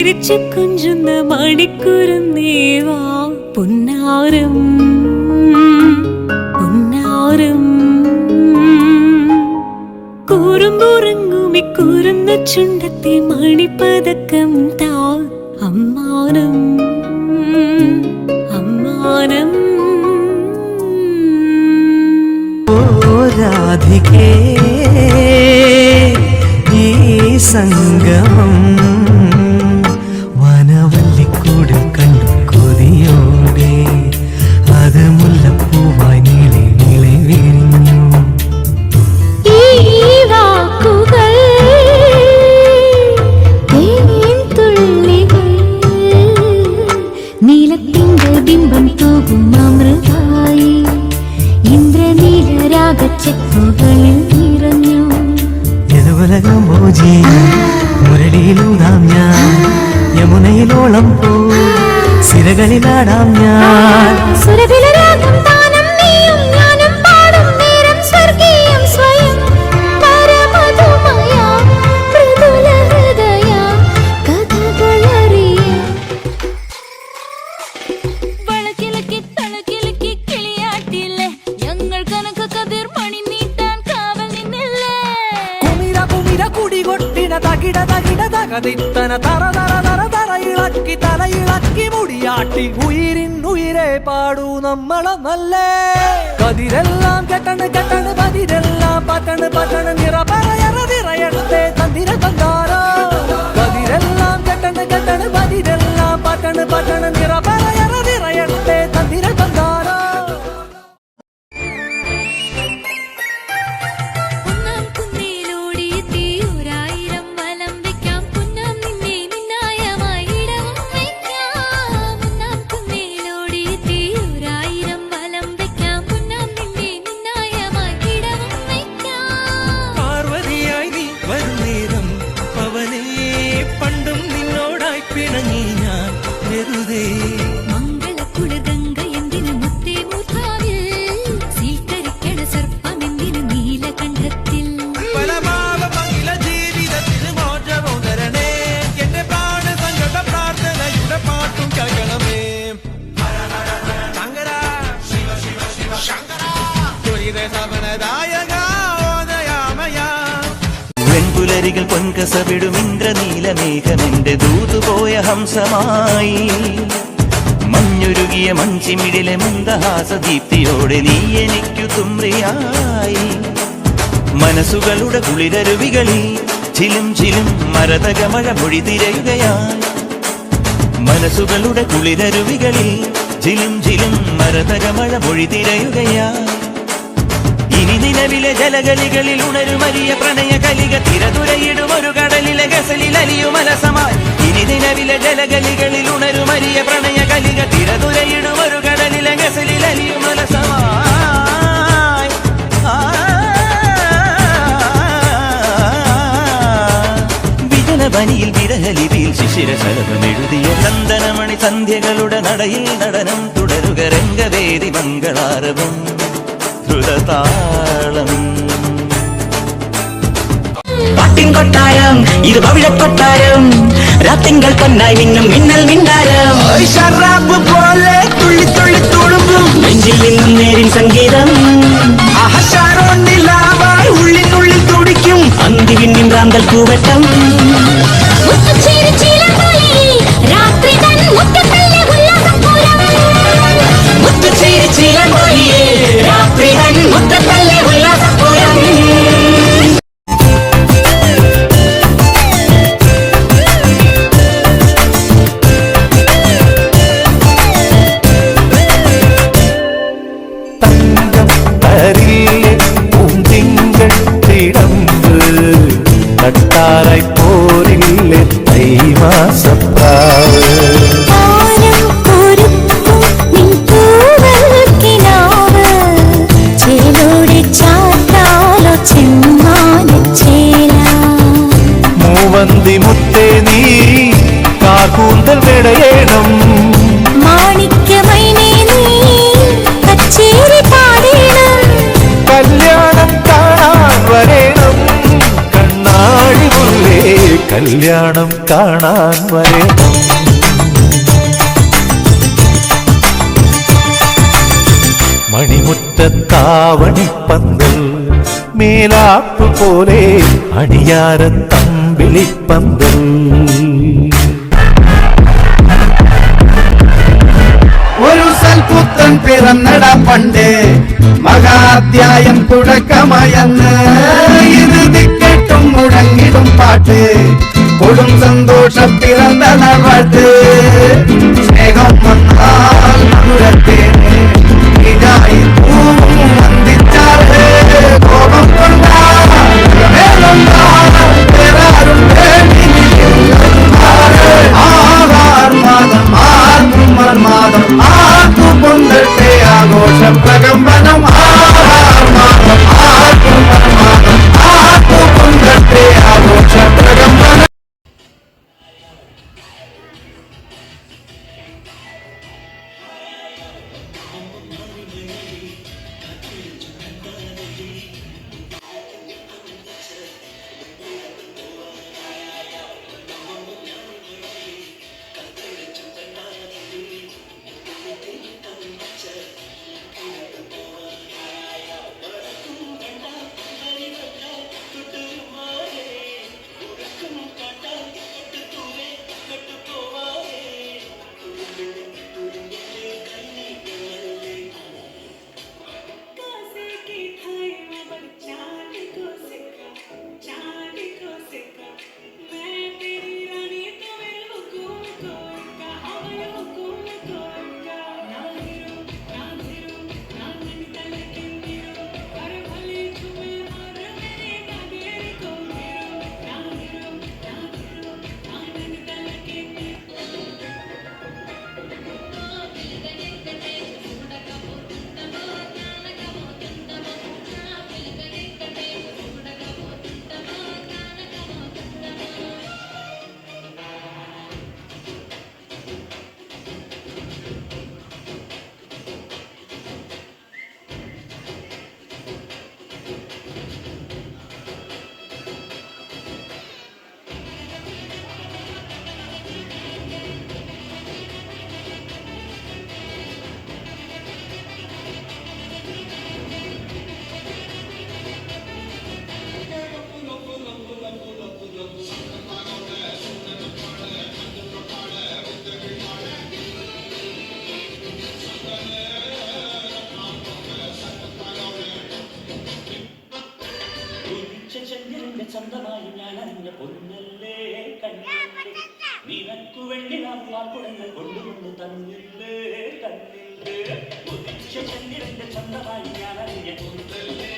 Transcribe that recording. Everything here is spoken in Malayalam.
കുഞ്ചുന്ന മണിക്കുരുന്നേവാ പൊന്നാരം പൊന്നാരം കൂറുമ്പുറങ്ങുമി കൂറുന്ന ചുണ്ടത്തെ മണിപ്പതക്കം താ അമ്മാനം അമ്മാനം രാധികേ ഈ സംഗമം വനവല്ലിക്കൂടിൽ കണ്ടു കൊതിയോടെ അത് മുല്ലപ്പൂവായി നീളെ നീളെ വിരിഞ്ഞു. ഈ വാക്കുകൾ തുള്ളികൾ നീലത്തിൻ്റെ ബിംബം തൂകും അമൃതായി ഇന്ദ്രനീലരാഗച്ചെപ്പുകളിൽ നിറഞ്ഞു. യദുവലകമോജി മുരളിയിലൂതാം ഞാൻ, യമുനയിലോളം പോ സിരകളിലാടാം ഞാൻ. സുരവിലരാഗം താനം നീയും ഞാനും പാടും നേരം സ്വർഗീയം സ്വയം പരമധുമയ മൃദുല ഹൃദയ കഥകളറിയ വളക്കിലക്കി തളക്കിലക്കി കിളിയാട്ടില്ലേ ഞങ്ങൾ കനക കതിർ മണി നീട്ടാൻ കാവൽ നിന്നില്ലേ. കുമിര കുമിര കുടികൊട്ടിന തകിട തകിട തകതിത്തന തറ തറ തറ തറ ഇളക്കി തലയിളക്കി മുടിയാട്ടി ഉയിരിൻ ഉയിരെ പാടൂ നമ്മളെ നല്ലേ. കതിരെല്ലാം കെട്ടണ് കെട്ടണ് പതിരെല്ലാം പട്ടണ് പട്ടണ് നിറ പറയറ നിറയണത്തെ തന്തിര തന്താരോ. കതിരെല്ലാം കെട്ടണ് കെട്ടണ് പതിരെല്ലാം പട്ടണ് പട്ടണ് നിറ പറയറ നിറയണത്തെ തന്തിര തന്താരോ. വെൺപുലരികൾ പൊൻകസവിടും ഇന്ദ്രനീലമേഘമെന്റെ ദൂതുപോയ ഹംസമായി മഞ്ഞുരുകിയ മഞ്ചിമിടിലെ മന്ദഹാസദീപ്തിയോടെ നീ എനിക്കു തുമ്രിയായി. മനസ്സുകളുടെ കുളിരരുവികളിൽ ചിലും ചിലും മരതകമഴ മൊഴി തിരയുകയായി. മനസ്സുകളുടെ കുളിരരുവികളിൽ ചിലും ചിലും മരതകമഴ മൊഴി തിരയുകയായി. ഇനി നിലവിലെ ജലഗലികളിൽ ഉണരുമരിയ പ്രണയ കലിക തിരതുരയിടും ഒരു കടലിലെ ഗസലിൽ അലിയുമലസമായി. ഇനി നിലവിലെ ജലഗലികളിൽ ഉണരുമരിയ പ്രണയ കലിക തിരതുരയിടും ഒരു കടലിലെ ഗസലിൽ അലിയുമലസമായി. വിജനവനിയിൽ വിരഹലിപിയിൽ ശിശിരശലഭമെഴുതിയ ചന്ദനമണി സന്ധ്യകളുടെ നടയിൽ നടനം തുടരുക രംഗവേദി മംഗളാരവം പാട്ടിൻ കൊട്ടാരം ഇത് പവിഴക്കൊട്ടാരം രാത്തിങ്കൾ പൊന്നായി മിന്നും മിന്നൽ മിന്നാരം ഷറാബ് പോലെ തുള്ളി തുള്ളി തുളുമ്പും നെഞ്ചിൽ നിന്നും നേരിൻ സംഗീതം നിലാവായി ഉള്ളിനുള്ളിൽ തുടിക്കും അന്തി വിണ്ണിൻ റാന്തൽ പൂവട്ടം ായി പോരില്ലേ തൈമാസപ്രാവ് മൂവന്തി മുത്തേ നീ കാകൂന്തൽ വിടയണം മാണിക്യമൈനേ നീ കച്ചേരി പാടേണം കല്യാണം കാണാൻ വരേണം കണ്ണാടി മുല്ലേ കല്യാണം കാണാൻ വരണം. മണിമുറ്റത്താവണിപ്പന്തൽ മേലാപ്പ് പോലെ അണിയാരത്തമ്പിളിപ്പന്തൽ. ഒരു സൽപുത്രൻ പിറന്നട പണ്ട് മഹാധ്യായം തുടക്കമയന്ന് ഇത് ദിക്കെട്ടും മുഴങ്ങിടും പാട്ട് കൊടും സന്തോഷം പിറന്ന പാട്ട്. സ്നേഹം വന്നാൽ മധുരത്തേന് ഇതായി പൂവും വന്ദിച്ചാറ് കോപം കൊണ്ടാറും മാതം ആർക്കു കൊണ്ടട്ടെ ആഘോഷം പ്രകമ്പനം. മാതം ആർക്കു കൊണ്ടട്ടെ ആഘോഷം പ്രകമ്പനം. ചന്തമായി ഞാൻ അറിഞ്ഞ പൊന്നല്ലേ കണ്ണില്ലേ നിനക്കു വേണ്ടി കുടങ്ങൾ കൊണ്ടുവന്ന് തന്നില്ലേ കണ്ണില്ലേ ഉദിച്ച ചന്ദ്രന്റെ ചന്തമായി ഞാൻ അറിഞ്ഞ പൊന്നല്ലേ